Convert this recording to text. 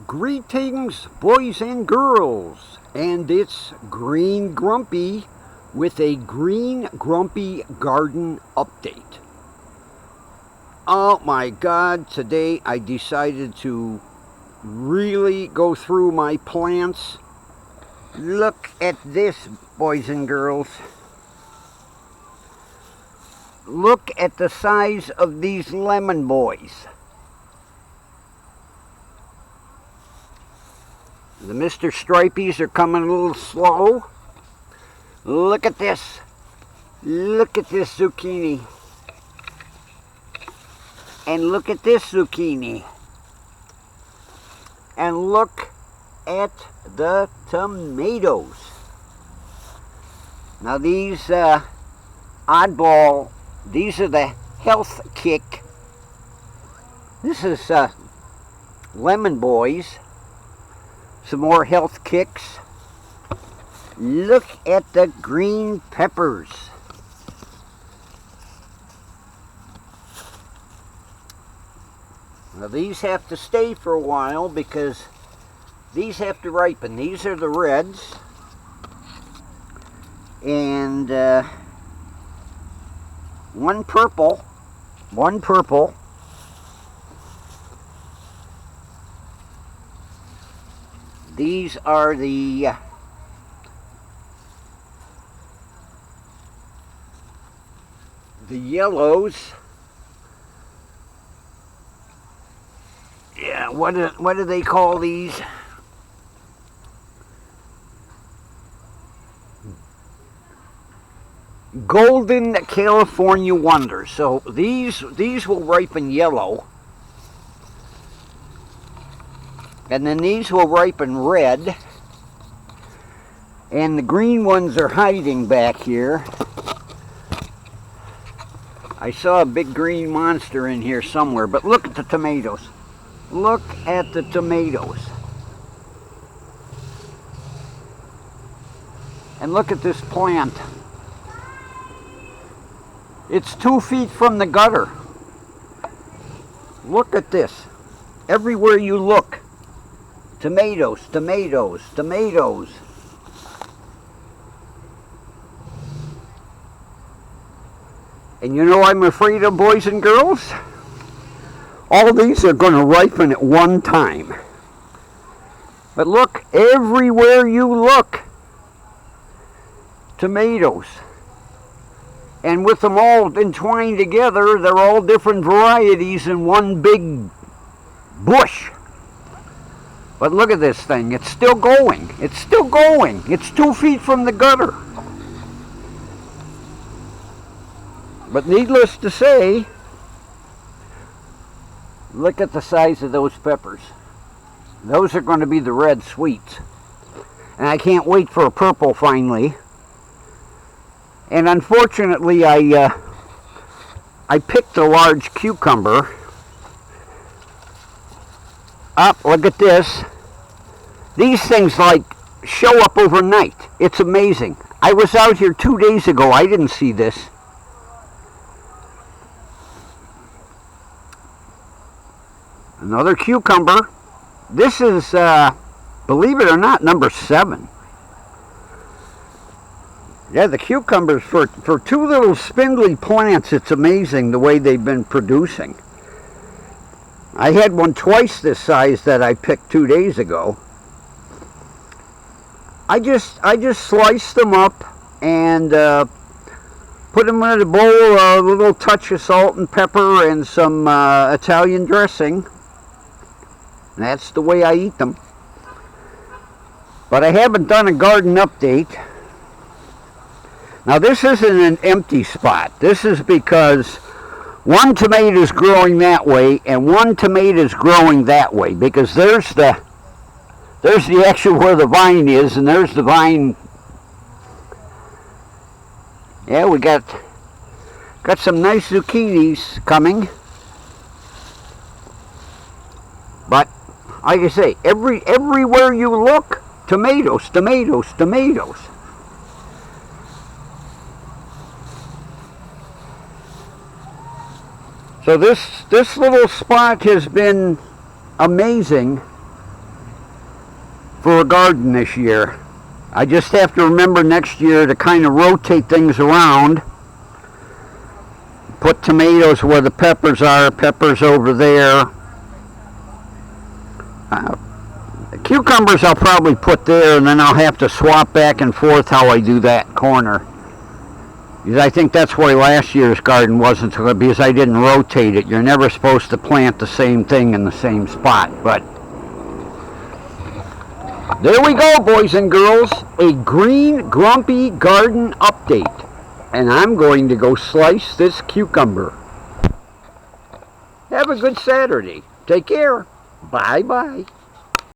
Greetings, boys and girls, and it's Green Grumpy with a Green Grumpy Garden update. Oh my God, today I decided to really go through my plants. Look at this, boys and girls. Look at the size of these lemon boys. The Mr. Stripies are coming a little slow. Look at this. Look at this zucchini. And look at this zucchini. And look at the tomatoes. Now these oddball, these are the Health Kick. This is Lemon Boys. Some more Health Kicks. Look at the green peppers. Now these have to stay for a while because these have to ripen. These are the reds. And one purple. These are the yellows. Yeah, what do they call these? Golden California Wonders. So these will ripen yellow. And then these will ripen red. And the green ones are hiding back here. I saw a big green monster in here somewhere, but look at the tomatoes. Look at the tomatoes. And look at this plant. It's 2 feet from the gutter. Look at this. Everywhere you look. Tomatoes, tomatoes, tomatoes. And you know I'm afraid of, boys and girls? All these are going to ripen at one time. But look, everywhere you look, tomatoes. And with them all entwined together, they're all different varieties in one big bush. But look at this thing. It's still going. It's still going. It's 2 feet from the gutter. But needless to say, look at the size of those peppers. Those are going to be the red sweets. And I can't wait for a purple finally. And unfortunately, I picked a large cucumber. Up, look at this. These things like show up overnight. It's amazing. I was out here 2 days ago. I didn't see this. Another cucumber. This is, believe it or not, number 7. Yeah, the cucumbers, for two little spindly plants, it's amazing the way they've been producing. I had one twice this size that I picked 2 days ago. I just sliced them up and put them in a bowl, a little touch of salt and pepper and some Italian dressing. And that's the way I eat them. But I haven't done a garden update. Now this isn't an empty spot. This is because one tomato is growing that way and one tomato is growing that way, because there's the actual where the vine is, and there's the vine. Yeah, we got some nice zucchinis coming. But like I say, everywhere you look, tomatoes, tomatoes, tomatoes. So this little spot has been amazing for a garden this year. I just have to remember next year to kind of rotate things around. Put tomatoes where the peppers are, peppers over there. Cucumbers I'll probably put there, and then I'll have to swap back and forth how I do that corner. Because I think that's why last year's garden wasn't so good, because I didn't rotate it. You're never supposed to plant the same thing in the same spot. But there we go, boys and girls. A green grumpy garden update. And I'm going to go slice this cucumber. Have a good Saturday. Take care. Bye-bye.